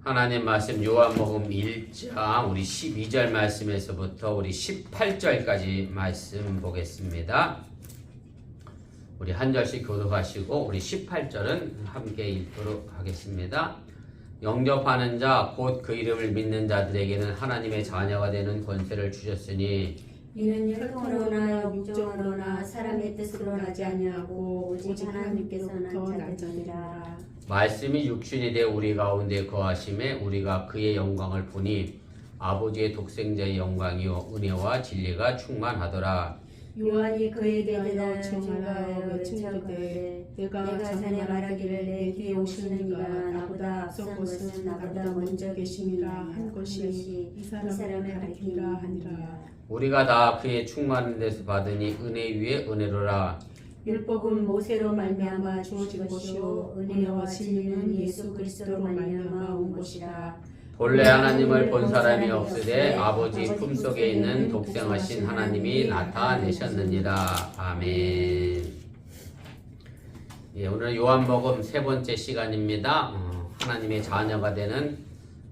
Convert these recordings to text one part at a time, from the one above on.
하나님 말씀 요한복음 1장 우리 12절 말씀에서부터 우리 18절까지 말씀 보겠습니다. 우리 한 절씩 교독하시고 우리 18절은 함께 읽도록 하겠습니다. 영접하는 자 곧 그 이름을 믿는 자들에게는 하나님의 자녀가 되는 권세를 주셨으니 이는 혈통으로나 육정으로나 사람의 뜻으로 나지 아니하고 오직 하나님께서는 나자니라. 말씀이 육신이 되어 우리 가운데 거하심에 우리가 그의 영광을 보니 아버지의 독생자의 영광이요 은혜와 진리가 충만하더라. 요한이 그에게 대하여 증거하여 외치되 내가 전에 말하기를 내 뒤에 오시는 이가 나보다 앞선 것은 나보다 먼저 계심이라 한 것이 이 사람을 가리키라 하니라. 우리가 다 그의 충만한 데서 받으니 은혜 위에 은혜로라. 율법은 모세로 말미암아 주어진 것이요 은혜와 진리는 예수 그리스도로 말미암아 온 것이라. 본래 하나님을 본 사람이 없으되 아버지 품속에 있는 독생하신 하나님이 나타내셨느니라. 아멘. 예, 오늘 요한복음 세 번째 시간입니다. 하나님의 자녀가 되는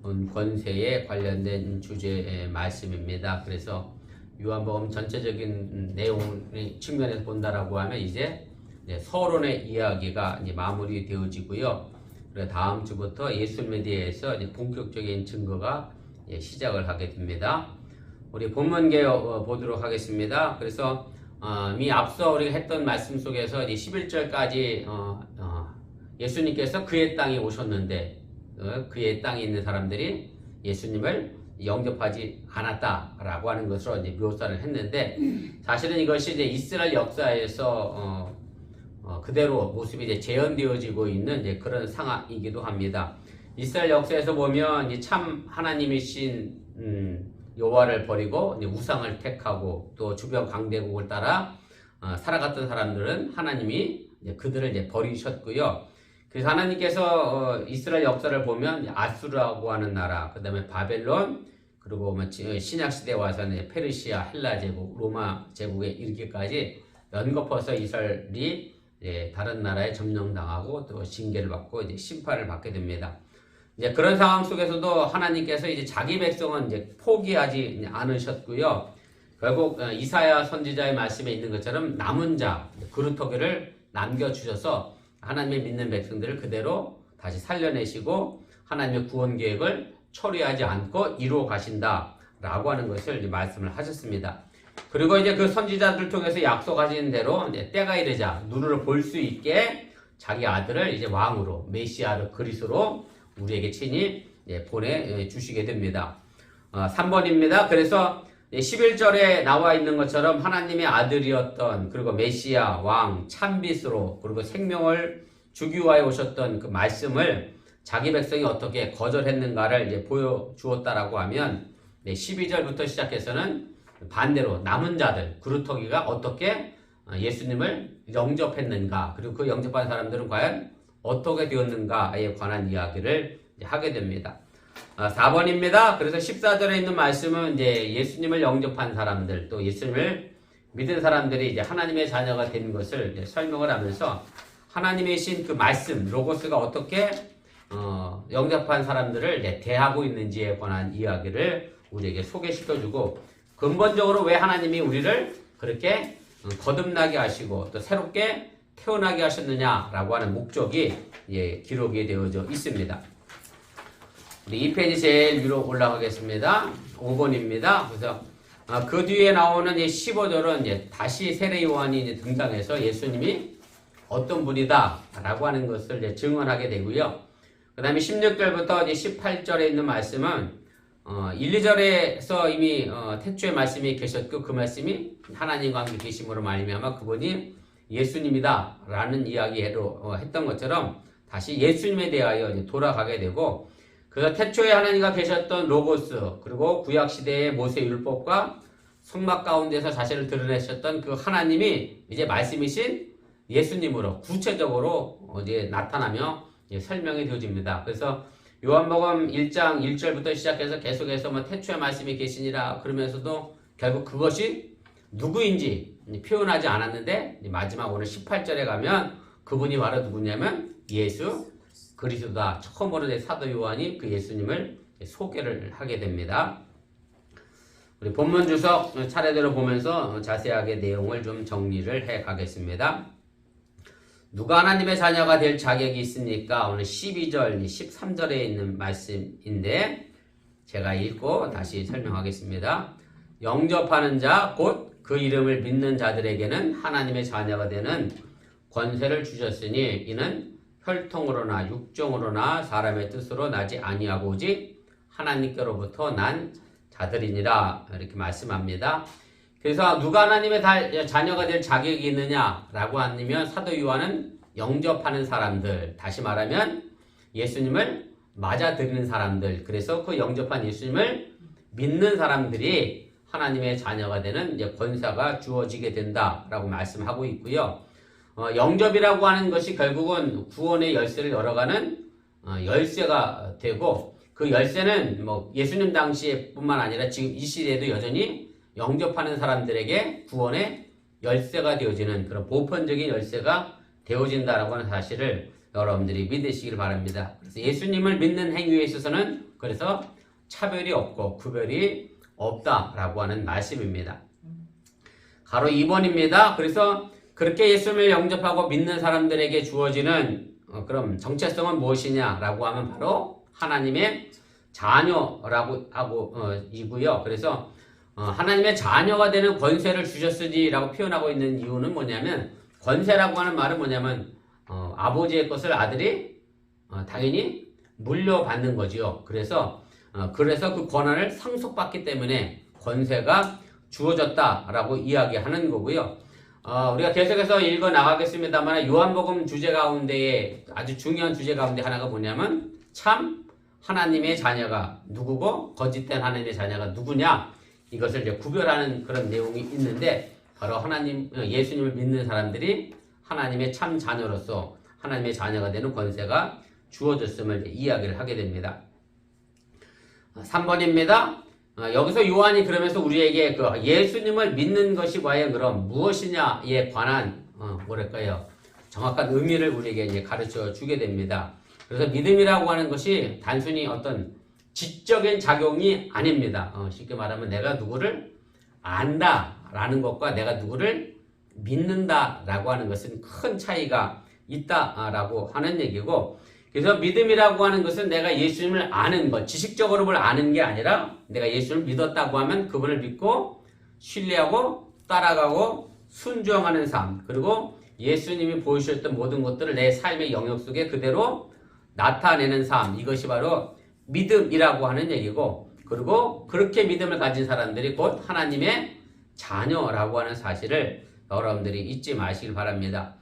권세에 관련된 주제의 말씀입니다. 그래서 요한복음 전체적인 내용 측면에서 본다라고 하면 이제 서론의 이야기가 이제 마무리되어지고요. 그리고 다음 주부터 예수님에 대해서 이제 본격적인 증거가 시작을 하게 됩니다. 우리 본문 개요 보도록 하겠습니다. 그래서 이 앞서 우리가 했던 말씀 속에서 이제 11절까지 예수님께서 그의 땅에 오셨는데 그의 땅에 있는 사람들이 예수님을 영접하지 않았다라고 하는 것으로 이제 묘사를 했는데 사실은 이것이 이제 이스라엘 역사에서 그대로 모습이 이제 재현되어지고 있는 이제 그런 상황이기도 합니다. 이스라엘 역사에서 보면 이제 참 하나님이신 여호와를 버리고 이제 우상을 택하고 또 주변 강대국을 따라 살아갔던 사람들은 하나님이 이제 그들을 이제 버리셨고요. 그래서 하나님께서 이스라엘 역사를 보면 아수르라고 하는 나라, 그 다음에 바벨론, 그리고 신약 시대에 와서는 페르시아, 헬라 제국, 로마 제국에 이르기까지 연거퍼서 이스라엘이 다른 나라에 점령당하고 또 징계를 받고 이제 심판을 받게 됩니다. 이제 그런 상황 속에서도 하나님께서 이제 자기 백성은 이제 포기하지 않으셨고요. 결국 이사야 선지자의 말씀에 있는 것처럼 남은 자 그루터기를 남겨주셔서 하나님의 믿는 백성들을 그대로 다시 살려내시고 하나님의 구원 계획을 처리하지 않고 이루어 가신다라고 하는 것을 이제 말씀을 하셨습니다. 그리고 이제 그 선지자들 통해서 약속하신 대로 이제 때가 이르자 눈으로 볼 수 있게 자기 아들을 이제 왕으로 메시아로 그리스도로 우리에게 친히 보내 주시게 됩니다. 3번입니다. 그래서 11절에 나와 있는 것처럼 하나님의 아들이었던 그리고 메시아 왕 참빛으로 그리고 생명을 주기 위하여 오셨던 그 말씀을 자기 백성이 어떻게 거절했는가를 이제 보여주었다라고 하면 12절부터 시작해서는 반대로 남은 자들 그루터기가 어떻게 예수님을 영접했는가 그리고 그 영접한 사람들은 과연 어떻게 되었는가에 관한 이야기를 하게 됩니다. 4번입니다. 그래서 14절에 있는 말씀은 이제 예수님을 영접한 사람들 또 예수님을 믿은 사람들이 이제 하나님의 자녀가 되는 것을 이제 설명을 하면서 하나님의 신 그 말씀 로고스가 어떻게 영접한 사람들을 이제 대하고 있는지에 관한 이야기를 우리에게 소개시켜주고 근본적으로 왜 하나님이 우리를 그렇게 거듭나게 하시고 또 새롭게 태어나게 하셨느냐라고 하는 목적이 기록이 되어져 있습니다. 우리 2페이지 제일 위로 올라가겠습니다. 5번입니다. 그래서 그 뒤에 나오는 15절은 이제 다시 세례 요한이 이제 등장해서 예수님이 어떤 분이다 라고 하는 것을 이제 증언하게 되고요. 그 다음에 16절부터 이제 18절에 있는 말씀은 1, 2절에서 이미 태초의 말씀이 계셨고 그 말씀이 하나님과 함께 계심으로 말미암아 그분이 예수님이다 라는 이야기로 했던 것처럼 다시 예수님에 대하여 이제 돌아가게 되고 그래서 태초에 하나님과 계셨던 로고스 그리고 구약시대의 모세 율법과 성막 가운데서 자신을 드러내셨던 그 하나님이 이제 말씀이신 예수님으로 구체적으로 이제 나타나며 이제 설명이 되어집니다. 그래서 요한복음 1장 1절부터 시작해서 계속해서 태초에 말씀이 계시니라 그러면서도 결국 그것이 누구인지 표현하지 않았는데 마지막 오늘 18절에 가면 그분이 바로 누구냐면 예수 그리스도다. 처음으로 사도 요한이 그 예수님을 소개를 하게 됩니다. 우리 본문 주석 차례대로 보면서 자세하게 내용을 좀 정리를 해 가겠습니다. 누가 하나님의 자녀가 될 자격이 있습니까? 오늘 12절, 13절에 있는 말씀인데 제가 읽고 다시 설명하겠습니다. 영접하는 자, 곧 그 이름을 믿는 자들에게는 하나님의 자녀가 되는 권세를 주셨으니 이는 혈통으로나 육정으로나 사람의 뜻으로 나지 아니하고 오직 하나님께로부터 난 자들이니라 이렇게 말씀합니다. 그래서 누가 하나님의 자녀가 될 자격이 있느냐라고 하면 사도 요한은 영접하는 사람들, 다시 말하면 예수님을 맞아들이는 사람들, 그래서 그 영접한 예수님을 믿는 사람들이 하나님의 자녀가 되는 이제 권세가 주어지게 된다라고 말씀하고 있고요. 영접이라고 하는 것이 결국은 구원의 열쇠를 열어가는 열쇠가 되고, 그 열쇠는 뭐 예수님 당시에뿐만 아니라 지금 이 시대에도 여전히 영접하는 사람들에게 구원의 열쇠가 되어지는 그런 보편적인 열쇠가 되어진다라고 하는 사실을 여러분들이 믿으시길 바랍니다. 그래서 예수님을 믿는 행위에 있어서는 그래서 차별이 없고 구별이 없다라고 하는 말씀입니다. 가로 2번입니다. 그래서 그렇게 예수님을 영접하고 믿는 사람들에게 주어지는 그럼 정체성은 무엇이냐라고 하면 바로 하나님의 자녀라고 하고 이고요. 그래서 하나님의 자녀가 되는 권세를 주셨으니라고 표현하고 있는 이유는 뭐냐면, 권세라고 하는 말은 뭐냐면 아버지의 것을 아들이 당연히 물려받는 거지요. 그래서 그 권한을 상속받기 때문에 권세가 주어졌다라고 이야기하는 거고요. 우리가 계속해서 읽어 나가겠습니다만 요한복음 주제 가운데에 아주 중요한 주제 가운데 하나가 뭐냐면 참 하나님의 자녀가 누구고 거짓된 하나님의 자녀가 누구냐, 이것을 이제 구별하는 그런 내용이 있는데, 바로 예수님을 믿는 사람들이 하나님의 참 자녀로서 하나님의 자녀가 되는 권세가 주어졌음을 이야기를 하게 됩니다. 3번입니다. 여기서 요한이 그러면서 우리에게 그 예수님을 믿는 것이 과연 그럼 무엇이냐에 관한 정확한 의미를 우리에게 이제 가르쳐 주게 됩니다. 그래서 믿음이라고 하는 것이 단순히 어떤 지적인 작용이 아닙니다. 쉽게 말하면 내가 누구를 안다라는 것과 내가 누구를 믿는다라고 하는 것은 큰 차이가 있다라고 하는 얘기고, 그래서 믿음이라고 하는 것은 내가 예수님을 아는 것, 지식적으로 뭘 아는 게 아니라 내가 예수님을 믿었다고 하면 그분을 믿고 신뢰하고 따라가고 순종하는 삶, 그리고 예수님이 보여주셨던 모든 것들을 내 삶의 영역 속에 그대로 나타내는 삶, 이것이 바로 믿음이라고 하는 얘기고, 그리고 그렇게 믿음을 가진 사람들이 곧 하나님의 자녀라고 하는 사실을 여러분들이 잊지 마시길 바랍니다.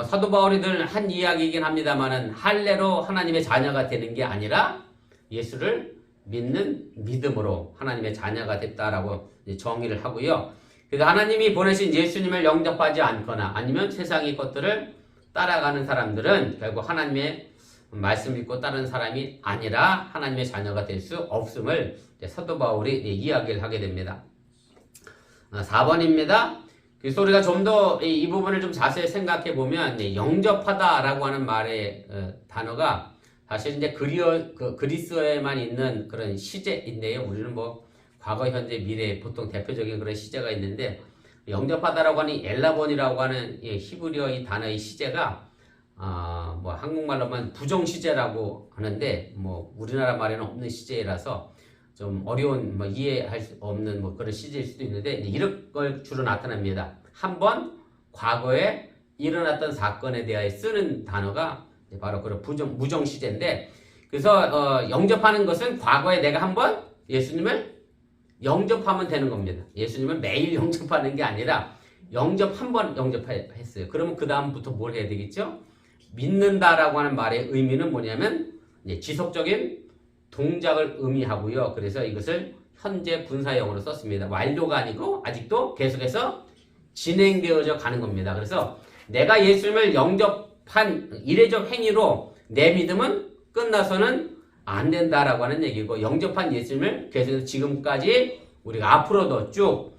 사도 바울이 늘 한 이야기이긴 합니다만은 할례로 하나님의 자녀가 되는 게 아니라 예수를 믿는 믿음으로 하나님의 자녀가 됐다라고 정의를 하고요. 그래서 하나님이 보내신 예수님을 영접하지 않거나 아니면 세상의 것들을 따라가는 사람들은 결국 하나님의 말씀 믿고 따르는 사람이 아니라 하나님의 자녀가 될 수 없음을 사도 바울이 이야기를 하게 됩니다. 4번입니다. 그래서 우리가 좀 더 이 부분을 좀 자세히 생각해 보면 영접하다라고 하는 말의 단어가 사실 이제 그리스어에만 있는 그런 시제인데요. 우리는 뭐 과거, 현재, 미래 보통 대표적인 그런 시제가 있는데, 영접하다라고 하는 엘라본이라고 하는 히브리어 이 단어의 시제가 한국말로만 부정시제라고 하는데 우리나라 말에는 없는 시제라서 좀 어려운 이해할 수 없는 그런 시제일 수도 있는데, 이런 걸 주로 나타납니다. 한번 과거에 일어났던 사건에 대하여 쓰는 단어가 바로 그런 무정 시제인데, 그래서 영접하는 것은 과거에 내가 한번 예수님을 영접하면 되는 겁니다. 예수님을 매일 영접하는 게 아니라 한 번 영접했어요. 그러면 그 다음부터 뭘 해야 되겠죠? 믿는다라고 하는 말의 의미는 뭐냐면 지속적인 동작을 의미하고요. 그래서 이것을 현재 분사형으로 썼습니다. 완료가 아니고 아직도 계속해서 진행되어져 가는 겁니다. 그래서 내가 예수님을 영접한 이례적 행위로 내 믿음은 끝나서는 안 된다라고 하는 얘기고, 영접한 예수님을 계속해서 지금까지 우리가 앞으로도 쭉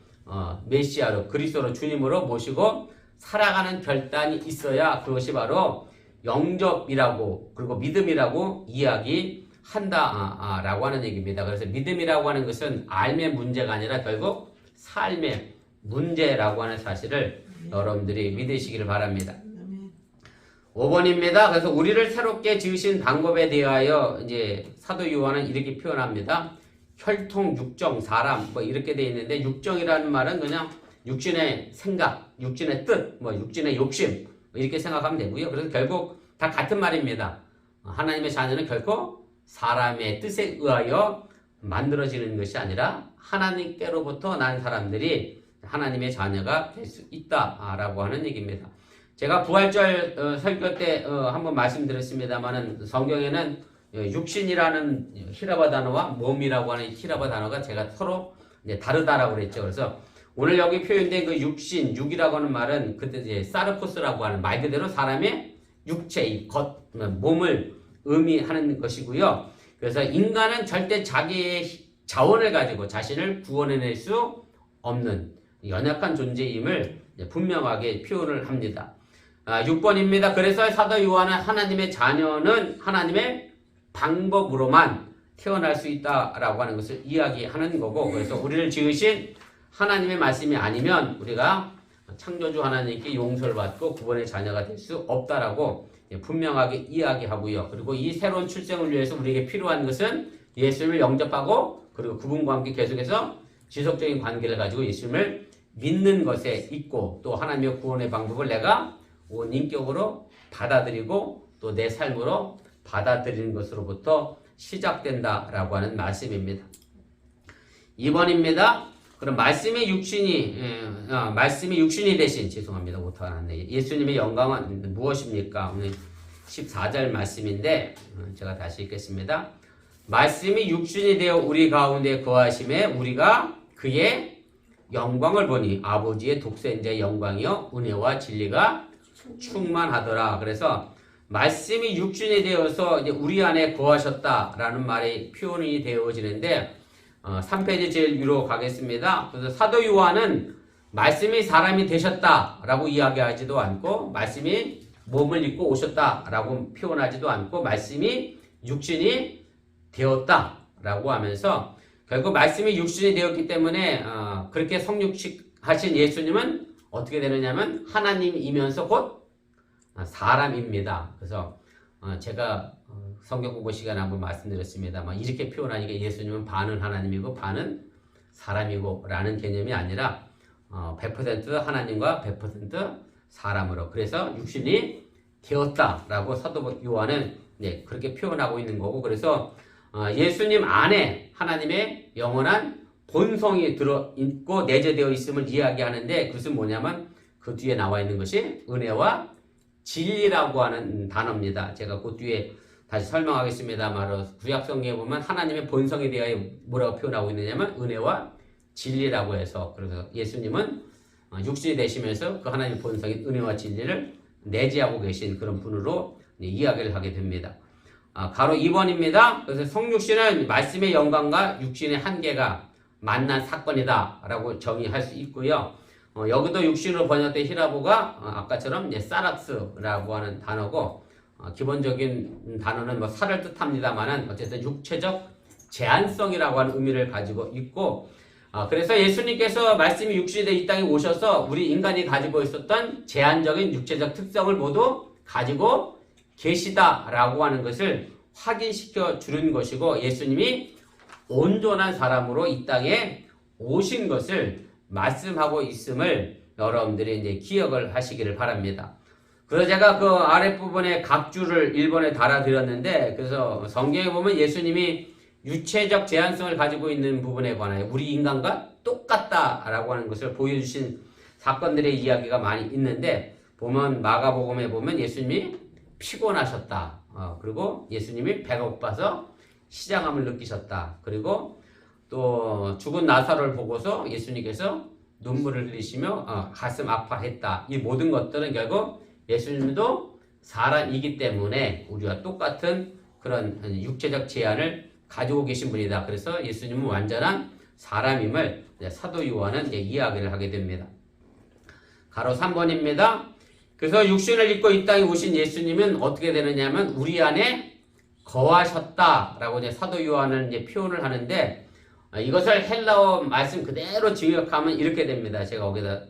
메시아로 그리스도로 주님으로 모시고 살아가는 결단이 있어야 그것이 바로 영접이라고 그리고 믿음이라고 이야기한다라고 하는 얘기입니다. 그래서 믿음이라고 하는 것은 알의 문제가 아니라 결국 삶의 문제라고 하는 사실을 여러분들이 믿으시기를 바랍니다. 5번입니다. 그래서 우리를 새롭게 지으신 방법에 대하여 이제 사도 요한은 이렇게 표현합니다. 혈통, 육정, 사람 뭐 이렇게 돼 있는데 육정이라는 말은 그냥 육신의 생각, 육신의 뜻, 뭐 육신의 욕심 이렇게 생각하면 되고요. 그래서 결국 다 같은 말입니다. 하나님의 자녀는 결코 사람의 뜻에 의하여 만들어지는 것이 아니라 하나님께로부터 난 사람들이 하나님의 자녀가 될 수 있다라고 하는 얘기입니다. 제가 부활절 설교 때 한번 말씀드렸습니다만은 성경에는 육신이라는 히라바 단어와 몸이라고 하는 히라바 단어가 제가 서로 이제 다르다라고 그랬죠. 그래서 오늘 여기 표현된 그 육신, 육이라고 하는 말은 그때 이제 사르코스라고 하는 말 그대로 사람의 육체, 이 몸을 의미하는 것이고요. 그래서 인간은 절대 자기의 자원을 가지고 자신을 구원해낼 수 없는 연약한 존재임을 분명하게 표현을 합니다. 6번입니다. 그래서 사도 요한은 하나님의 자녀는 하나님의 방법으로만 태어날 수 있다라고 하는 것을 이야기하는 거고, 그래서 우리를 지으신 하나님의 말씀이 아니면 우리가 창조주 하나님께 용서를 받고 구원의 자녀가 될 수 없다라고 분명하게 이야기하고요. 그리고 이 새로운 출생을 위해서 우리에게 필요한 것은 예수님을 영접하고 그리고 그분과 함께 계속해서 지속적인 관계를 가지고 예수님을 믿는 것에 있고, 또 하나님의 구원의 방법을 내가 온 인격으로 받아들이고 또 내 삶으로 받아들이는 것으로부터 시작된다라고 하는 말씀입니다. 2번입니다. 그럼 말씀이 육신이 대신 죄송합니다. 오타가 났네. 예수님의 영광은 무엇입니까? 오늘 14절 말씀인데 제가 다시 읽겠습니다. 말씀이 육신이 되어 우리 가운데 거하심에 우리가 그의 영광을 보니 아버지의 독생자의 영광이요 은혜와 진리가 충만하더라. 그래서 말씀이 육신이 되어서 이제 우리 안에 거하셨다라는 말이 표현이 되어지는데 3페이지 제일 위로 가겠습니다. 그래서 사도 요한은 말씀이 사람이 되셨다라고 이야기하지도 않고 말씀이 몸을 입고 오셨다라고 표현하지도 않고 말씀이 육신이 되었다라고 하면서 결국 말씀이 육신이 되었기 때문에 그렇게 성육하신 예수님은 어떻게 되느냐면 하나님이면서 곧 사람입니다. 그래서 제가 성경 공부 시간에 한번 말씀드렸습니다만 이렇게 표현하니까 예수님은 반은 하나님이고 반은 사람이고 라는 개념이 아니라 100% 하나님과 100% 사람으로, 그래서 육신이 되었다라고 사도 요한은 그렇게 표현하고 있는 거고, 그래서 예수님 안에 하나님의 영원한 본성이 들어있고 내재되어 있음을 이야기하는데, 그것은 뭐냐면 그 뒤에 나와 있는 것이 은혜와 진리라고 하는 단어입니다. 제가 그 뒤에 다시 설명하겠습니다만 구약성경에 보면 하나님의 본성에 대하여 뭐라고 표현하고 있느냐면 은혜와 진리라고 해서, 그래서 예수님은 육신이 되시면서 그 하나님의 본성인 은혜와 진리를 내재하고 계신 그런 분으로 이야기를 하게 됩니다. 가로 2번입니다. 그래서 성육신은 말씀의 영광과 육신의 한계가 만난 사건이다 라고 정의할 수 있고요. 여기도 육신으로 번역된 히라보가 아까처럼 사락스라고 하는 단어고, 기본적인 단어는 뭐 살을 뜻합니다만은 어쨌든 육체적 제한성이라고 하는 의미를 가지고 있고, 그래서 예수님께서 말씀이 육신이 돼 이 땅에 오셔서 우리 인간이 가지고 있었던 제한적인 육체적 특성을 모두 가지고 계시다라고 하는 것을 확인시켜 주는 것이고, 예수님이 온전한 사람으로 이 땅에 오신 것을 말씀하고 있음을 여러분들이 이제 기억을 하시기를 바랍니다. 그래서 제가 그 아랫부분에 각주를 1번에 달아드렸는데, 그래서 성경에 보면 예수님이 유체적 제한성을 가지고 있는 부분에 관하여 우리 인간과 똑같다라고 하는 것을 보여주신 사건들의 이야기가 많이 있는데, 보면 마가복음에 보면 예수님이 피곤하셨다. 그리고 예수님이 배가 고파서 시장함을 느끼셨다. 그리고 또 죽은 나사로를 보고서 예수님께서 눈물을 흘리시며 가슴 아파했다. 이 모든 것들은 결국 예수님도 사람이기 때문에 우리와 똑같은 그런 육체적 제한을 가지고 계신 분이다. 그래서 예수님은 완전한 사람임을 사도 요한은 이야기를 하게 됩니다. 가로 3번입니다. 그래서 육신을 입고 이 땅에 오신 예수님은 어떻게 되느냐면 우리 안에 거하셨다라고 이제 사도 요한은 이제 표현을 하는데, 이것을 헬라어 말씀 그대로 직역하면 이렇게 됩니다. 제가 거기다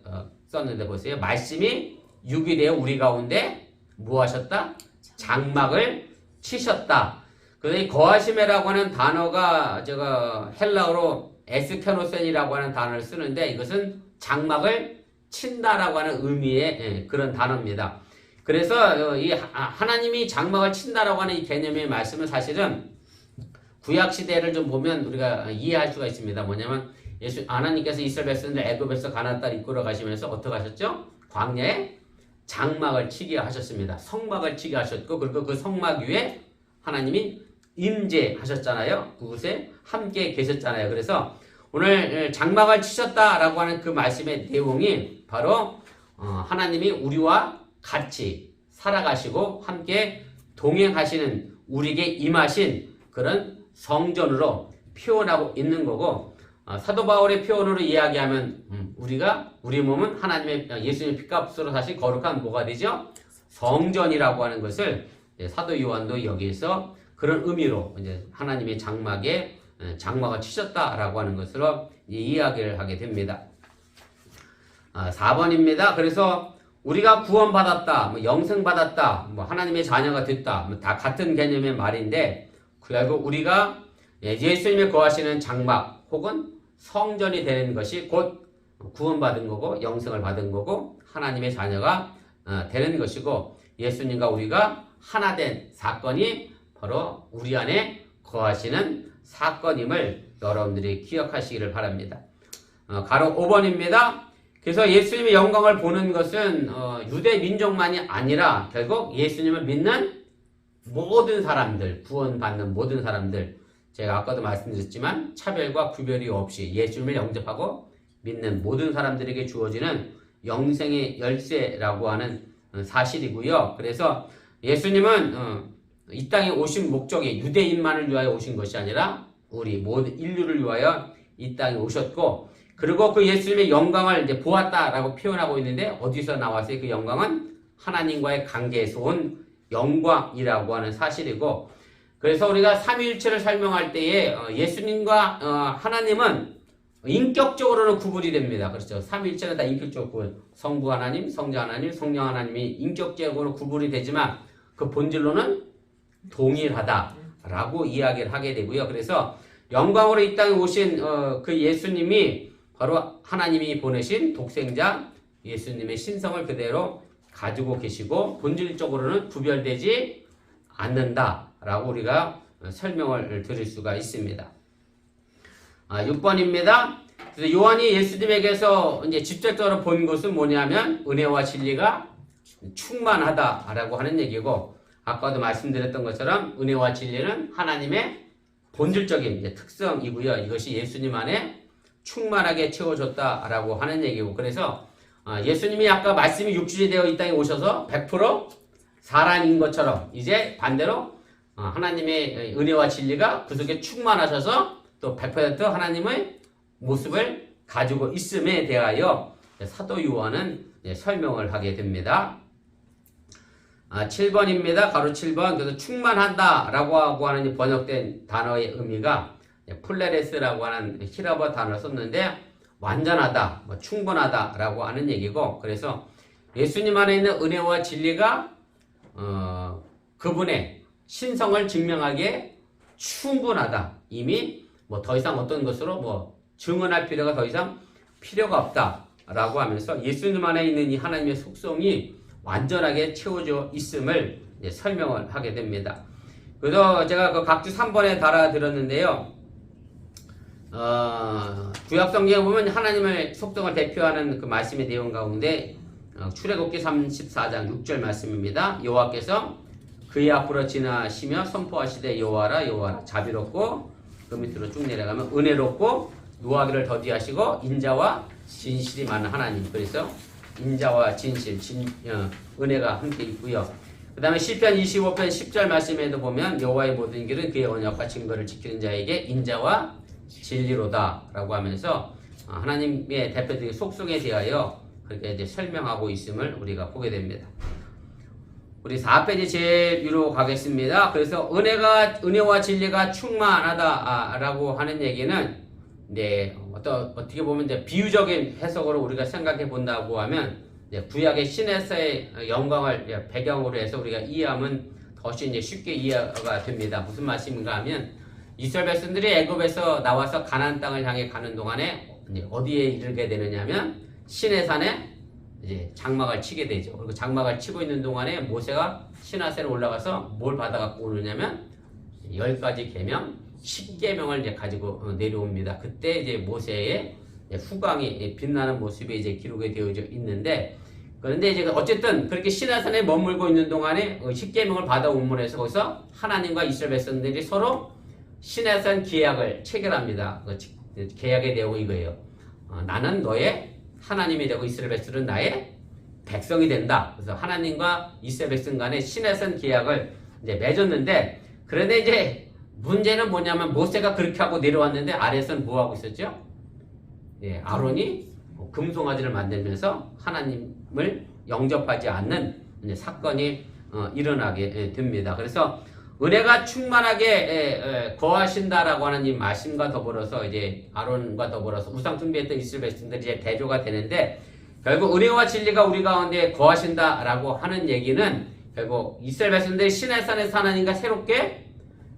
썼는데 보세요. 말씀이 육이 되어 우리 가운데 뭐 하셨다? 장막을 치셨다. 그래서 이 거하심이라고 하는 단어가 제가 헬라어로 에스케노센이라고 하는 단어를 쓰는데, 이것은 장막을 친다라고 하는 의미의 그런 단어입니다. 그래서 이 하나님이 장막을 친다라고 하는 이 개념의 말씀은 사실은 구약 시대를 좀 보면 우리가 이해할 수가 있습니다. 뭐냐면 하나님께서 이스라엘 백성들 애굽에서 가나안 땅 이끌어 가시면서 어떻게 하셨죠? 광야에 장막을 치게 하셨습니다. 성막을 치게 하셨고, 그리고 그 성막 위에 하나님이 임재하셨잖아요. 그곳에 함께 계셨잖아요. 그래서 오늘 장막을 치셨다라고 하는 그 말씀의 내용이 바로 하나님이 우리와 같이 살아가시고 함께 동행하시는 우리에게 임하신 그런 성전으로 표현하고 있는 거고, 사도 바울의 표현으로 이야기하면 우리 몸은 하나님의 예수님의 피값으로 사실 거룩한 뭐가 되죠? 성전이라고 하는 것을 사도 요한도 여기에서 그런 의미로 이제 하나님의 장막을 치셨다라고 하는 것으로 이야기를 하게 됩니다. 4번입니다. 그래서 우리가 구원받았다, 영생받았다, 하나님의 자녀가 됐다, 다 같은 개념의 말인데, 결국 우리가 예수님의 거하시는 장막 혹은 성전이 되는 것이 곧 구원받은 거고 영생을 받은 거고 하나님의 자녀가 되는 것이고, 예수님과 우리가 하나 된 사건이 바로 우리 안에 거하시는 사건임을 여러분들이 기억하시기를 바랍니다. 가로 5번입니다. 그래서 예수님의 영광을 보는 것은 유대 민족만이 아니라 결국 예수님을 믿는 모든 사람들, 구원받는 모든 사람들, 제가 아까도 말씀드렸지만 차별과 구별이 없이 예수님을 영접하고 믿는 모든 사람들에게 주어지는 영생의 열쇠라고 하는 사실이고요. 그래서 예수님은 이 땅에 오신 목적이 유대인만을 위하여 오신 것이 아니라 우리 모든 인류를 위하여 이 땅에 오셨고, 그리고 그 예수님의 영광을 이제 보았다라고 표현하고 있는데, 어디서 나왔어요? 그 영광은 하나님과의 관계에서 온 영광이라고 하는 사실이고, 그래서 우리가 삼위일체를 설명할 때에 예수님과 하나님은 인격적으로는 구분이 됩니다. 그렇죠? 삼위일체는 다 인격적으로 구분. 성부 하나님, 성자 하나님, 성령 하나님이 인격적으로 구분이 되지만 그 본질로는 동일하다라고 이야기를 하게 되고요. 그래서 영광으로 이 땅에 오신 그 예수님이 바로 하나님이 보내신 독생자 예수님의 신성을 그대로 가지고 계시고 본질적으로는 구별되지 않는다라고 우리가 설명을 드릴 수가 있습니다. 6번입니다. 그래서 요한이 예수님에게서 이제 직접적으로 본 것은 뭐냐면 은혜와 진리가 충만하다라고 하는 얘기고, 아까도 말씀드렸던 것처럼 은혜와 진리는 하나님의 본질적인 특성이고요. 이것이 예수님 안에 충만하게 채워졌다라고 하는 얘기고, 그래서 예수님이 아까 말씀이 육신이 되어 이 땅에 오셔서 100% 사람인 것처럼 이제 반대로 하나님의 은혜와 진리가 그 속에 충만하셔서 또 100% 하나님의 모습을 가지고 있음에 대하여 사도 요한은 설명을 하게 됩니다. 7번입니다. 가로 7번. 그래서 충만하다 라고 하는 번역된 단어의 의미가 플레레스라고 하는 히라버 단어를 썼는데, 완전하다, 충분하다 라고 하는 얘기고, 그래서 예수님 안에 있는 은혜와 진리가 그분의 신성을 증명하기에 충분하다. 이미 더 이상 어떤 것으로 증언할 필요가 더 이상 필요가 없다 라고 하면서 예수님 안에 있는 이 하나님의 속성이 완전하게 채워져 있음을 설명을 하게 됩니다. 그래서 제가 그 각주 3번에 달아드렸는데요. 구약 성경에 보면 하나님의 속성을 대표하는 그 말씀의 내용 가운데 출애굽기 34장 6절 말씀입니다. 여호와께서 그의 앞으로 지나시며 선포하시되 여호와라 여호와라 자비롭고, 그 밑으로 쭉 내려가면 은혜롭고 노하기를 더디하시고 인자와 진실이 많은 하나님. 그래서 인자와 진실, 은혜가 함께 있고요. 그 다음에 시편 25편 10절 말씀에도 보면 여호와의 모든 길은 그의 언약과 증거를 지키는 자에게 인자와 진리로다 라고 하면서 하나님의 대표적인 속성에 대하여 그렇게 이제 설명하고 있음을 우리가 보게 됩니다. 우리 4페이지 제일 위로 가겠습니다. 그래서 은혜와 진리가 충만하다라고 하는 얘기는 이제 어떻게 보면 이제 비유적인 해석으로 우리가 생각해 본다고 하면 이제 구약의 신에서의 영광을 배경으로 해서 우리가 이해하면 훨씬 이제 쉽게 이해가 됩니다. 무슨 말씀인가 하면 이스라엘 백성들이 애굽에서 나와서 가나안 땅을 향해 가는 동안에 이제 어디에 이르게 되느냐면 시내산에 이제 장막을 치게 되죠. 그리고 장막을 치고 있는 동안에 모세가 시내산에 올라가서 뭘 받아갖고 오느냐면 10가지 계명, 10계명을 이제 가지고 내려옵니다. 그때 이제 모세의 후광이 빛나는 모습이 이제 기록이 되어져 있는데, 그런데 이제 어쨌든 그렇게 시내산에 머물고 있는 동안에 10계명을 받아옴으로 해서 거기서 하나님과 이스라엘 백성들이 서로 시내산 계약을 체결합니다. 그 계약의 내용이 이거예요. 나는 너의 하나님이 되고 이스라엘 백성은 나의 백성이 된다. 그래서 하나님과 이스라엘 백성 간의 시내산 계약을 이제 맺었는데, 그런데 이제 문제는 뭐냐면 모세가 그렇게 하고 내려왔는데 아래에서는 뭐 하고 있었죠? 예, 아론이 금송아지를 만들면서 하나님을 영접하지 않는 이제 사건이 일어나게 됩니다. 그래서 은혜가 충만하게 거하신다라고 하는 이 말씀과 더불어서 이제 아론과 더불어서 우상 숭배했던 이스라엘 백성들이 이제 대조가 되는데, 결국 은혜와 진리가 우리 가운데 거하신다라고 하는 얘기는 결국 이스라엘 백성들이 시내산에서 하나님과 새롭게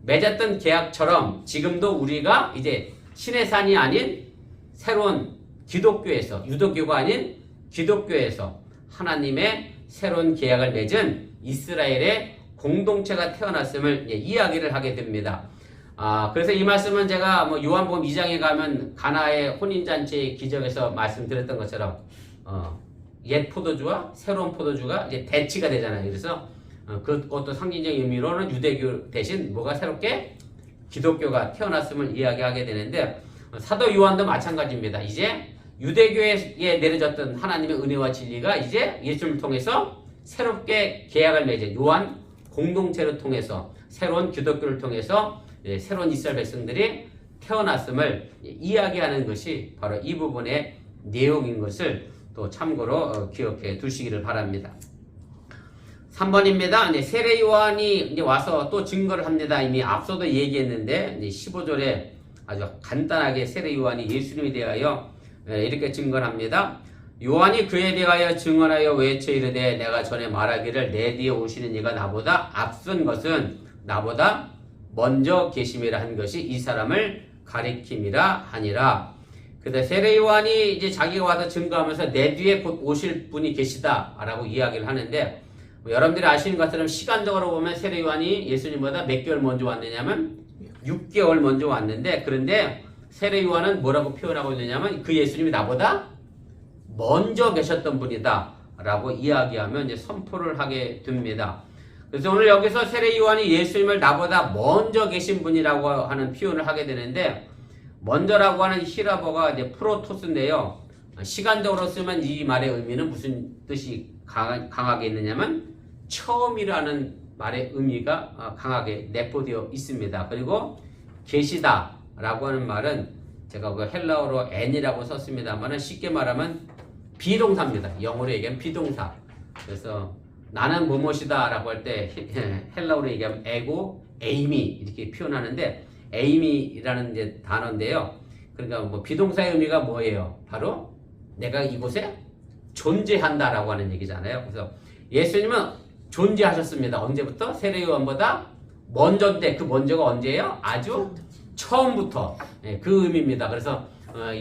맺었던 계약처럼 지금도 우리가 이제 시내산이 아닌 새로운 기독교에서, 유도교가 아닌 기독교에서 하나님의 새로운 계약을 맺은 이스라엘의 공동체가 태어났음을 이야기를 하게 됩니다. 그래서 이 말씀은 제가 뭐 요한복음 2장에 가면 가나의 혼인잔치의 기적에서 말씀드렸던 것처럼 옛 포도주와 새로운 포도주가 이제 대치가 되잖아요. 그래서 그것도 상징적인 의미로는 유대교 대신 뭐가 새롭게 기독교가 태어났음을 이야기하게 되는데, 사도 요한도 마찬가지입니다. 이제 유대교에 내려졌던 하나님의 은혜와 진리가 이제 예수를 통해서 새롭게 계약을 맺은 요한 공동체를 통해서 새로운 기독교를 통해서 새로운 이스라엘 백성들이 태어났음을 이야기하는 것이 바로 이 부분의 내용인 것을 또 참고로 기억해 두시기를 바랍니다. 3번입니다. 세례 요한이 이제 와서 또 증거를 합니다. 이미 앞서도 얘기했는데 15절에 아주 간단하게 세례 요한이 예수님에 대하여 이렇게 증거를 합니다. 요한이 그에 대하여 증언하여 외쳐 이르되 내가 전에 말하기를 내 뒤에 오시는 이가 나보다 앞선 것은 나보다 먼저 계심이라 한 것이 이 사람을 가리킴이라 하니라. 근데 세례 요한이 이제 자기가 와서 증거하면서 내 뒤에 곧 오실 분이 계시다라고 이야기를 하는데, 여러분들이 아시는 것처럼 시간적으로 보면 세례 요한이 예수님보다 몇 개월 먼저 왔느냐면 6개월 먼저 왔는데, 그런데 세례 요한은 뭐라고 표현하고 있느냐면 그 예수님이 나보다 먼저 계셨던 분이다 라고 이야기하면 이제 선포를 하게 됩니다. 그래서 오늘 여기서 세례 요한이 예수님을 나보다 먼저 계신 분이라고 하는 표현을 하게 되는데, 먼저라고 하는 히라보가 이제 프로토스인데요. 시간적으로 쓰면 이 말의 의미는 무슨 뜻이 강하게 있느냐면 처음이라는 말의 의미가 강하게 내포되어 있습니다. 그리고 계시다 라고 하는 말은 제가 그 헬라어로 n이라고 썼습니다만 쉽게 말하면 비동사입니다. 영어로 얘기하면 비동사. 그래서 나는 무엇이다 라고 할 때 헬라어로 얘기하면 에고 에이미 이렇게 표현하는데, 에이미라는 이제 단어인데요. 그러니까 뭐 비동사의 의미가 뭐예요? 바로 내가 이곳에 존재한다라고 하는 얘기잖아요. 그래서 예수님은 존재하셨습니다. 언제부터? 세례 요한보다 먼저인데 그 먼저가 언제예요? 아주 처음부터. 그 의미입니다. 그래서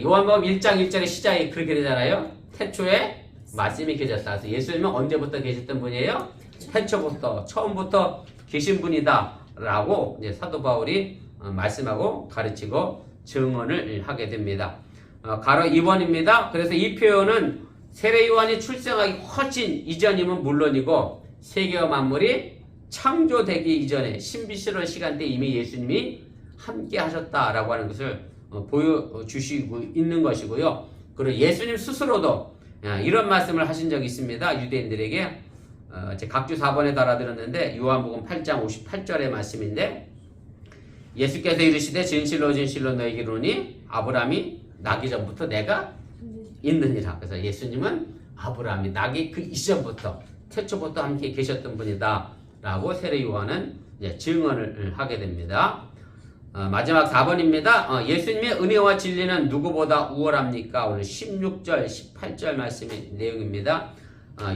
요한복음 1장 1절의 시작이 그렇게 되잖아요. 태초에 말씀이 계셨다. 그래서 예수님은 언제부터 계셨던 분이에요? 태초부터, 처음부터 계신 분이다 라고 이제 사도 바울이 말씀하고 가르치고 증언을 하게 됩니다. 가로 2번입니다. 그래서 이 표현은 세례 요한이 출생하기 훨씬 이전이면 물론이고 세계와 만물이 창조되기 이전에 신비실월 시간대에 이미 예수님이 함께 하셨다라고 하는 것을 보여주시고 있는 것이고요. 그리고 예수님 스스로도 이런 말씀을 하신 적이 있습니다. 유대인들에게 각주 4번에 달아들었는데 요한복음 8장 58절의 말씀인데, 예수께서 이르시되 진실로 진실로 너희에게 이르노니 아브라함이 나기 전부터 내가 있느니라. 그래서 예수님은 아브라함이 나기 그 이전부터 태초부터 함께 계셨던 분이다 라고 세례 요한은 증언을 하게 됩니다. 마지막 4번입니다. 예수님의 은혜와 진리는 누구보다 우월합니까? 오늘 16절 18절 말씀의 내용입니다.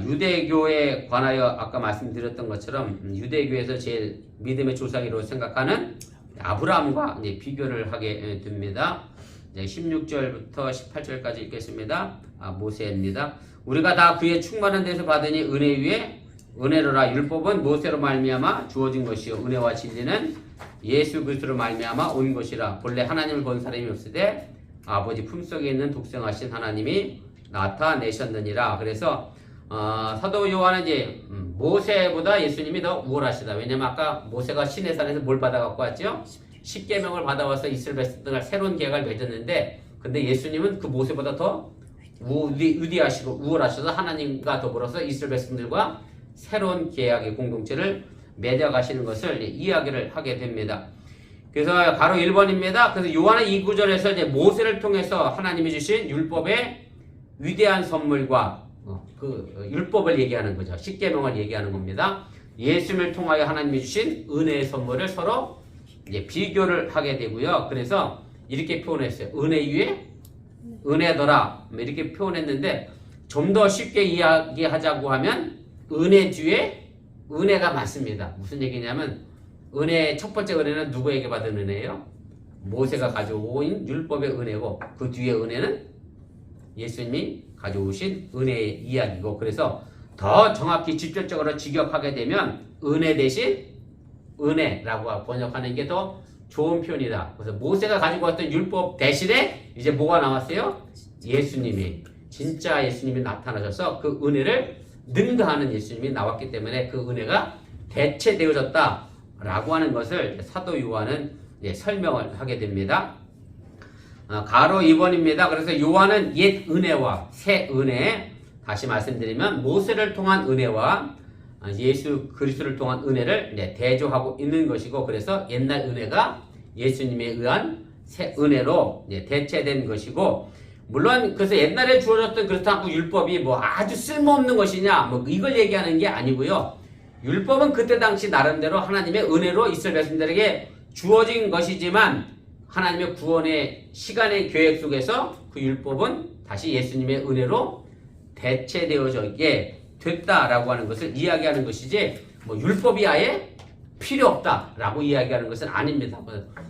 유대교에 관하여 아까 말씀드렸던 것처럼 유대교에서 제일 믿음의 조상이라고 생각하는 아브라함과 비교를 하게 됩니다. 16절부터 18절까지 읽겠습니다. 모세입니다. 우리가 다 그의 충만한 데서 받으니 은혜 위에 은혜로라. 율법은 모세로 말미암아 주어진 것이요 은혜와 진리는 예수 그리스도로 말미암아 온 것이라. 본래 하나님을 본 사람이 없으되 아버지 품속에 있는 독생하신 하나님이 나타내셨느니라. 그래서 사도 요한은 이제 모세보다 예수님이 더 우월하시다. 왜냐면 아까 모세가 시내산에서 뭘 받아갖고 왔죠? 십계명을 받아와서 이스라엘 백성들과 새로운 계약을 맺었는데, 근데 예수님은 그 모세보다 더 위대하시고 우월하셔서 하나님과 더불어서 이스라엘 백성들과 새로운 계약의 공동체를 맺어가시는 것을 이야기를 하게 됩니다. 그래서 가로 1번입니다. 그래서 요한은 이 구절에서 이제 모세를 통해서 하나님이 주신 율법의 위대한 선물과 그 율법을 얘기하는 거죠. 십계명을 얘기하는 겁니다. 예수님을 통하여 하나님이 주신 은혜의 선물을 서로 이제 비교를 하게 되고요. 그래서 이렇게 표현했어요. 은혜 위에 은혜더라 이렇게 표현했는데, 좀 더 쉽게 이야기하자고 하면 은혜 뒤에 은혜가 많습니다. 무슨 얘기냐면 은혜 첫 번째 은혜는 누구에게 받은 은혜예요? 모세가 가져온 율법의 은혜고, 그 뒤에 은혜는 예수님이 가져오신 은혜의 이야기고, 그래서 더 정확히 직접적으로 직역하게 되면 은혜 대신 은혜라고 번역하는 게 더 좋은 표현이다. 그래서 모세가 가지고 왔던 율법 대신에 이제 뭐가 나왔어요? 예수님이, 진짜 예수님이 나타나셔서 그 은혜를 능가하는 예수님이 나왔기 때문에 그 은혜가 대체되어졌다라고 하는 것을 사도 요한은 설명을 하게 됩니다. 가로 2번입니다. 그래서 요한은 옛 은혜와 새 은혜, 다시 말씀드리면 모세를 통한 은혜와 예수 그리스도를 통한 은혜를 대조하고 있는 것이고, 그래서 옛날 은혜가 예수님에 의한 새 은혜로 대체된 것이고, 물론 그래서 옛날에 주어졌던 그렇다고 율법이 뭐 아주 쓸모없는 것이냐 뭐 이걸 얘기하는 게 아니고요. 율법은 그때 당시 나름대로 하나님의 은혜로 이스라엘 백성들에게 주어진 것이지만, 하나님의 구원의 시간의 계획 속에서 그 율법은 다시 예수님의 은혜로 대체되어지게 됐다라고 하는 것을 이야기하는 것이지, 뭐 율법이 아예 필요 없다라고 이야기하는 것은 아닙니다.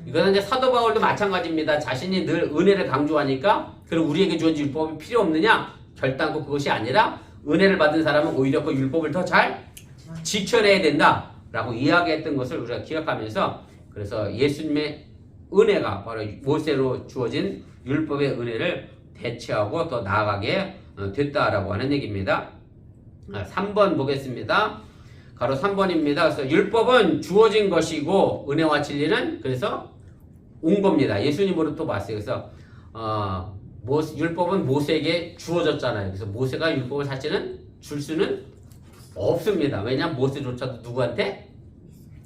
이거는 이제 사도 바울도 마찬가지입니다. 자신이 늘 은혜를 강조하니까 그럼 우리에게 주어진 율법이 필요 없느냐? 결단코 그것이 아니라 은혜를 받은 사람은 오히려 그 율법을 더 잘 지켜내야 된다라고 이야기했던 것을 우리가 기억하면서, 그래서 예수님의 은혜가 바로 모세로 주어진 율법의 은혜를 대체하고 더 나아가게 됐다라고 하는 얘기입니다. 3번 보겠습니다. 가로 3번입니다. 그래서 율법은 주어진 것이고 은혜와 진리는 그래서 온 겁니다. 예수님으로 또 봤어요. 그래서 율법은 모세에게 주어졌잖아요. 그래서 모세가 율법을 사실은 줄 수는 없습니다. 왜냐하면 모세조차도 누구한테?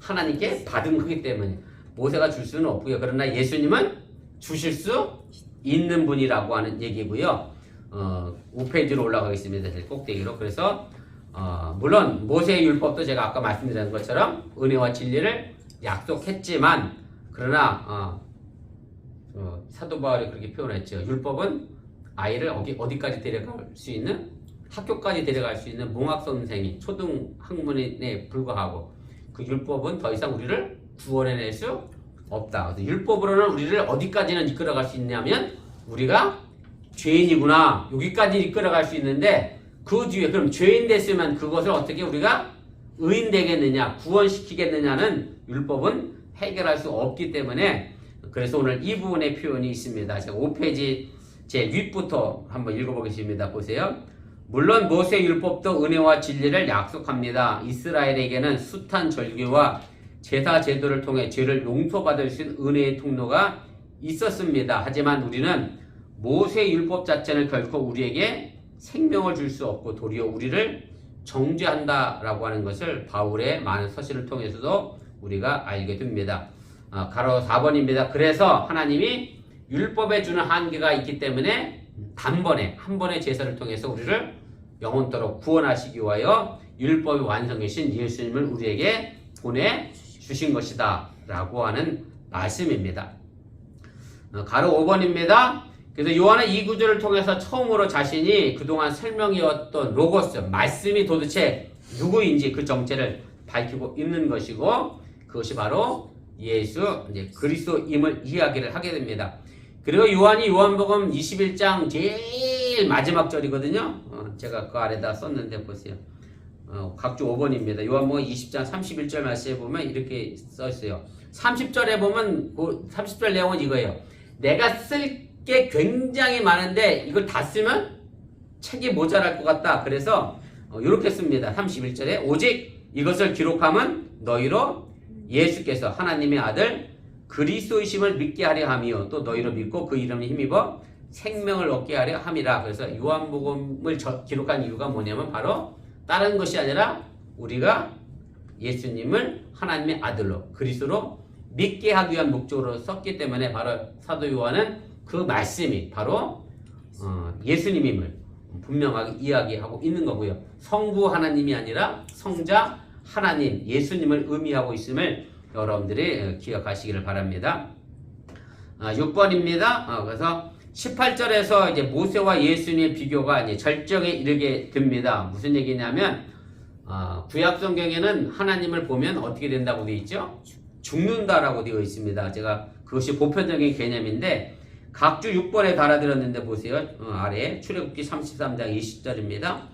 하나님께 받은 거기 때문에 모세가 줄 수는 없고요. 그러나 예수님은 주실 수 있는 분이라고 하는 얘기고요. 5페이지로 올라가겠습니다. 제일 꼭대기로. 그래서 물론 모세의 율법도 제가 아까 말씀드린 것처럼 은혜와 진리를 약속했지만, 그러나 사도 바울이 그렇게 표현했죠. 율법은 아이를 어디까지 데려갈 수 있는, 학교까지 데려갈 수 있는 몽학 선생이 초등 학문에 불과하고, 그 율법은 더 이상 우리를 구원해낼 수 없다. 그래서 율법으로는 우리를 어디까지는 이끌어갈 수 있냐면 우리가 죄인이구나 여기까지 이끌어갈 수 있는데, 그 뒤에 그럼 죄인 됐으면 그것을 어떻게 우리가 의인 되겠느냐, 구원시키겠느냐는 율법은 해결할 수 없기 때문에, 그래서 오늘 이 부분의 표현이 있습니다. 제가 5페이지 제 윗부터 한번 읽어보겠습니다. 보세요. 물론 모세 율법도 은혜와 진리를 약속합니다. 이스라엘에게는 숱한 절기와 제사 제도를 통해 죄를 용서받을 수 있는 은혜의 통로가 있었습니다. 하지만 우리는 모세 율법 자체는 결코 우리에게 생명을 줄 수 없고 도리어 우리를 정죄한다라고 하는 것을 바울의 많은 서신을 통해서도 우리가 알게 됩니다. 가로 4번입니다. 그래서 하나님이 율법에 주는 한계가 있기 때문에 단번에 한 번의 제사를 통해서 우리를 영원토록 구원하시기 위하여 율법이 완성되신 예수님을 우리에게 보내주신 것이다 라고 하는 말씀입니다. 가로 5번입니다. 그래서 요한은 이 구절을 통해서 처음으로 자신이 그동안 설명이었던 로고스, 말씀이 도대체 누구인지 그 정체를 밝히고 있는 것이고, 그것이 바로 예수, 이제 그리스도임을 이야기를 하게 됩니다. 그리고 요한이 요한복음 21장 제일 마지막 절이거든요. 제가 그 아래다 썼는데 보세요. 각주 5번입니다. 요한복음 20장 31절 말씀에 보면 이렇게 써 있어요. 30절에 보면 그 30절 내용은 이거예요. 내가 쓸 게 굉장히 많은데 이걸 다 쓰면 책이 모자랄 것 같다. 그래서 이렇게 씁니다. 31절에 오직 이것을 기록함은 너희로 예수께서 하나님의 아들 그리스도이심을 믿게 하려 함이요 또 너희로 믿고 그 이름에 힘입어 생명을 얻게 하려 함이라. 그래서 요한복음을 기록한 이유가 뭐냐면 바로 다른 것이 아니라 우리가 예수님을 하나님의 아들로 그리스도로 믿게 하기 위한 목적으로 썼기 때문에 바로 사도 요한은 그 말씀이 바로 예수님임을 분명하게 이야기하고 있는 거고요. 성부 하나님이 아니라 성자 하나님 예수님을 의미하고 있음을 여러분들이 기억하시기를 바랍니다. 6번입니다. 그래서 18절에서 이제 모세와 예수님의 비교가 이제 절정에 이르게 됩니다. 무슨 얘기냐면 구약 성경에는 하나님을 보면 어떻게 된다고 되어 있죠? 죽는다라고 되어 있습니다. 제가 그것이 보편적인 개념인데 각주 6번에 달아들었는데 보세요. 아래에 출애굽기 33장 20절입니다.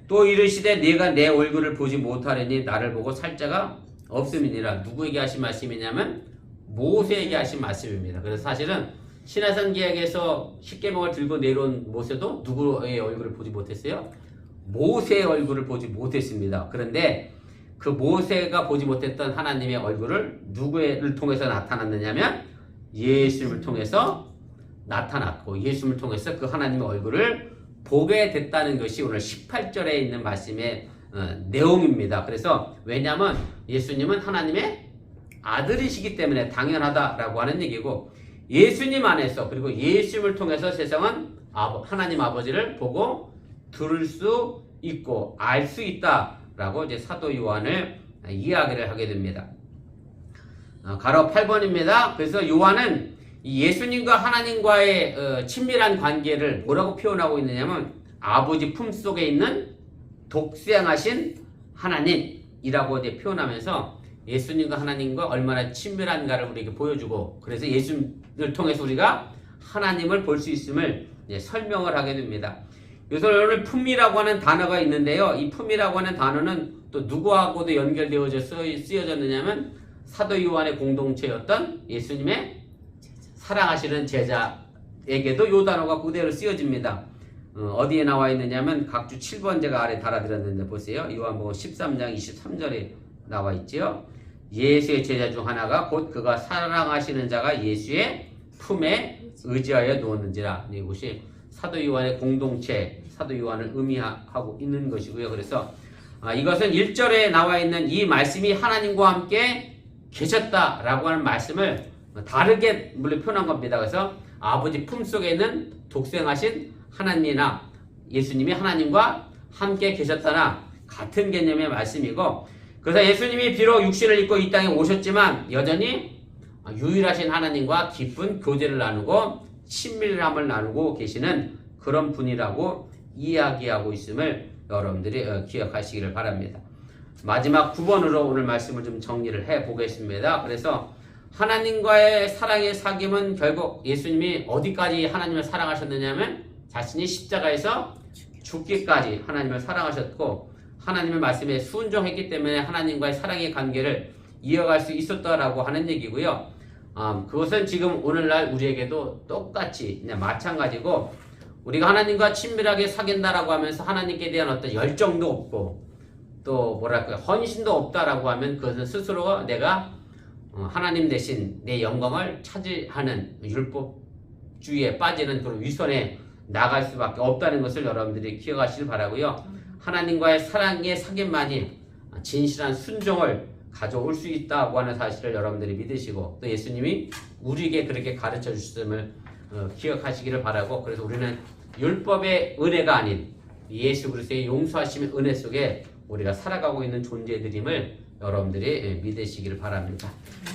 또 이르시되 네가 내 얼굴을 보지 못하려니 나를 보고 살 자가 없음이니라. 누구에게 하신 말씀이냐면 모세에게 하신 말씀입니다. 그래서 사실은 시내산 계약에서 십계명을 들고 내려온 모세도 누구의 얼굴을 보지 못했어요? 모세의 얼굴을 보지 못했습니다. 그런데 그 모세가 보지 못했던 하나님의 얼굴을 누구를 통해서 나타났느냐면 예수님을 통해서 나타났고 예수님을 통해서 그 하나님의 얼굴을 보게 됐다는 것이 오늘 18절에 있는 말씀의 내용입니다. 그래서 왜냐하면 예수님은 하나님의 아들이시기 때문에 당연하다라고 하는 얘기고, 예수님 안에서 그리고 예수님을 통해서 세상은 하나님 아버지를 보고 들을 수 있고 알 수 있다라고 이제 사도 요한을 이야기를 하게 됩니다. 가로 8번입니다. 그래서 요한은 예수님과 하나님과의 친밀한 관계를 뭐라고 표현하고 있느냐면 아버지 품속에 있는 독생하신 하나님이라고 이제 표현하면서 예수님과 하나님과 얼마나 친밀한가를 우리에게 보여주고, 그래서 예수님을 통해서 우리가 하나님을 볼 수 있음을 설명을 하게 됩니다. 그래서 오늘 품이라고 하는 단어가 있는데요. 이 품이라고 하는 단어는 또 누구하고도 연결되어져 쓰여졌느냐면 사도 요한의 공동체였던 예수님의 사랑하시는 제자에게도 이 단어가 그대로 쓰여집니다. 어디에 나와 있느냐면 각주 7번 제가 아래 달아드렸는데 보세요. 요한복음 13장 23절에 나와 있지요. 예수의 제자 중 하나가 곧 그가 사랑하시는 자가 예수의 품에 의지하여 누웠는지라. 이것이 사도 요한의 공동체, 사도 요한을 의미하고 있는 것이고요. 그래서 이것은 1절에 나와 있는 이 말씀이 하나님과 함께 계셨다라고 하는 말씀을 다르게 물론 표현한 겁니다. 그래서 아버지 품속에 있는 독생하신 하나님이나 예수님이 하나님과 함께 계셨다나 같은 개념의 말씀이고, 그래서 예수님이 비록 육신을 입고 이 땅에 오셨지만 여전히 유일하신 하나님과 깊은 교제를 나누고 친밀함을 나누고 계시는 그런 분이라고 이야기하고 있음을 여러분들이 기억하시기를 바랍니다. 마지막 9번으로 오늘 말씀을 좀 정리를 해 보겠습니다. 그래서 하나님과의 사랑의 사귐은 결국 예수님이 어디까지 하나님을 사랑하셨느냐면 자신이 십자가에서 죽기까지 하나님을 사랑하셨고, 하나님의 말씀에 순종했기 때문에 하나님과의 사랑의 관계를 이어갈 수 있었다라고 하는 얘기고요. 그것은 지금 오늘날 우리에게도 똑같이 그냥 마찬가지고, 우리가 하나님과 친밀하게 사귄다라고 하면서 하나님께 대한 어떤 열정도 없고 또 뭐랄까요, 헌신도 없다라고 하면 그것은 스스로 내가 하나님 대신 내 영광을 차지하는 율법주의에 빠지는 그런 위선에 나갈 수밖에 없다는 것을 여러분들이 기억하시길 바라고요. 하나님과의 사랑의 사귐만이 진실한 순종을 가져올 수 있다고 하는 사실을 여러분들이 믿으시고, 또 예수님이 우리에게 그렇게 가르쳐 주셨음을 기억하시기를 바라고, 그래서 우리는 율법의 은혜가 아닌 예수 그리스도의 용서하심의 은혜 속에 우리가 살아가고 있는 존재들임을 여러분들이 믿으시기를 바랍니다.